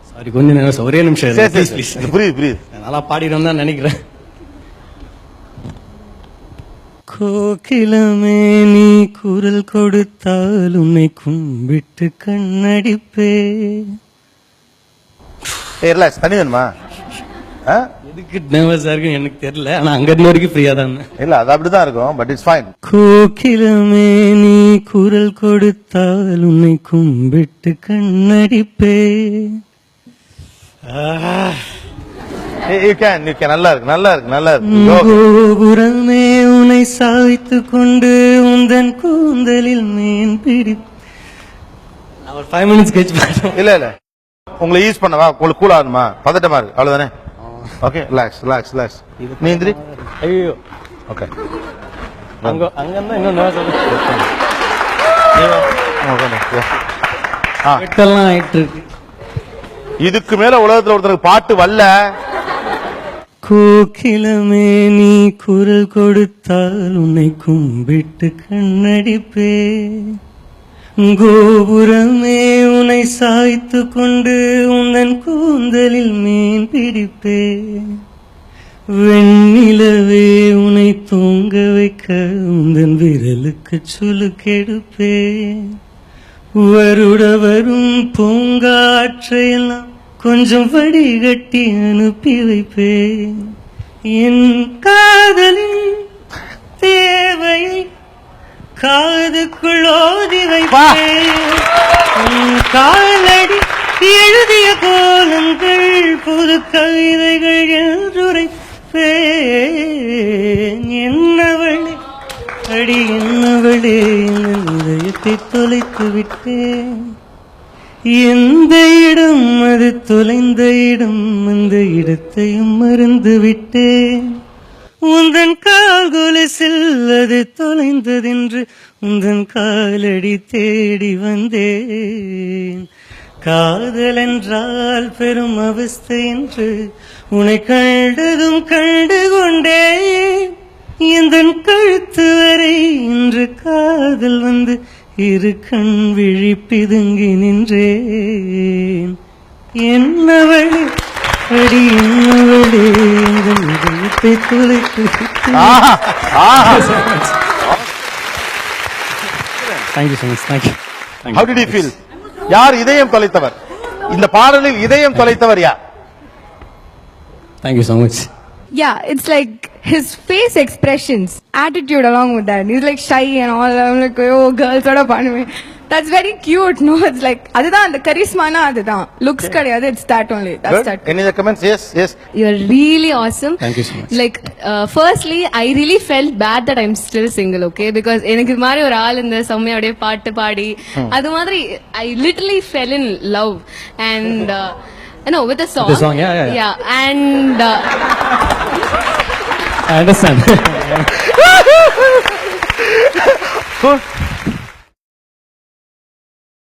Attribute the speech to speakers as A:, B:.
A: Sorry, கொஞ்சம் நேரம் ஒரே நிமிஷம் ப்ளீஸ் ப்ளீஸ்.
B: புரியுது
A: நல்லா பாடிடும் தான் நினைக்கிறேன். கோகிலமே நீ குரல் கொடுத்தால் உன்னை கும்பிட்டு கண்ணடிப்பே.
B: ரிலாக்ஸ். தண்ணி வேணுமா?
A: எதுக்கு நர்வஸா இருக்கு எனக்கு தெரியல. ஆனா அங்க இருந்த வரைக்கும் ஃப்ரீயா தான்.
B: இல்ல அது அப்படிதான் இருக்கும், பட் இட்ஸ் ஃபைன்.
A: கோகிலமே நீ குரல் கொடுத்தால் உன்னை கும்பிட்டு கண்ணடிப்பே.
B: You can நல்லா இருக்கு.
A: கோபுரமே உன்னை சாய்த்து கொண்டு உந்தன் கூந்தலில் மீன் பிடி. ஒரு 5 minutes கழிச்சு பாடுறோம்.
B: இல்ல உங்களை யூஸ் பண்ணவா? உங்களுக்கு கூல் ஆகணுமா? பதட்டமா இருக்கு அவ்வளவுதானே? Okay, relax. நீ எந்திரி.
A: ஐயோ,
B: ஓகே.
A: அங்க இருந்தா இன்னும் நர்வஸ் ஆயிட்டு இருக்கு.
B: இதுக்கு மேல உலகத்துல ஒருத்தருக்கு பாட்டு வரல.
A: கோகிலமே நீ குரல் கொடுத்தால் உன்னை கும்பிட்டு கண்ணடிப்பே. கோபுரமே உன்னை சாய்த்து கொண்டு உந்தன் கூந்தலில் மீன் பிடிப்பே. வெண்ணிலவே உன்னை தூங்க வைக்க உந்தன் விரலுக்கு சுலுக்கெடுப்பே. வருட வரும் பூங்காற்றையெல்லாம் கொஞ்சம் வடிகட்டி அனுப்பி வைப்பே. என் காதலின் தேவையை காதுக்குள் ஓதி வைப்பேன். காலடி எழுதிய கோலங்கள் புது கவிதைகள் என்றுரைப்பேன். என்னவளே அடி என்னவளே இதயத்தை தொலைத்து விட்டேன். எந்த இடம் அது தொலைந்த இடம், அந்த இடத்தையும் மறந்து விட்டேன். உந்தன் கால் கொலுசில் அது தொலைந்ததென்று உந்தன் காலடி தேடி வந்தேன். காதல் என்றால் பெரும் அவஸ்தை என்று உன்னை கண்டதும் கண்டு கொண்டேன். எந்தன் கழுத்து வரை இன்று காதல் வந்து இரு கண் விழி பிதுங்கி நின்றேன். என்னவளே அடி என்னவளே இதயத்தை தொலைத்து. Thank you so much. Thank you.
B: How did you feel? யார் இதயம் தொலைத்தவர்? இந்த பாடலில் இதயம் தொலைத்தவர் யார்?
A: Thank you so much.
C: Yeah, it's like his face expressions, attitude along with that. He's like shy and all. I'm like, oh, girls, what up? That's very cute, no? It's like, அதுதான் அந்த கரிஸ்மானா அதுதான். Looks கிடையாது, it's that only. That's that.
B: Any other comments? Yes.
D: You're really awesome.
A: Thank you so much.
D: Like, firstly, I really felt bad that I'm still single, okay? Because எனக்கு இது மாதிரி ஒரு ஆள் இந்த செம்மையோட பாட்டு பாடி அது மாதிரி I literally fell in love and no, with the song.
A: With the song, yeah.
D: Yeah, and
A: I understand.
B: Cool.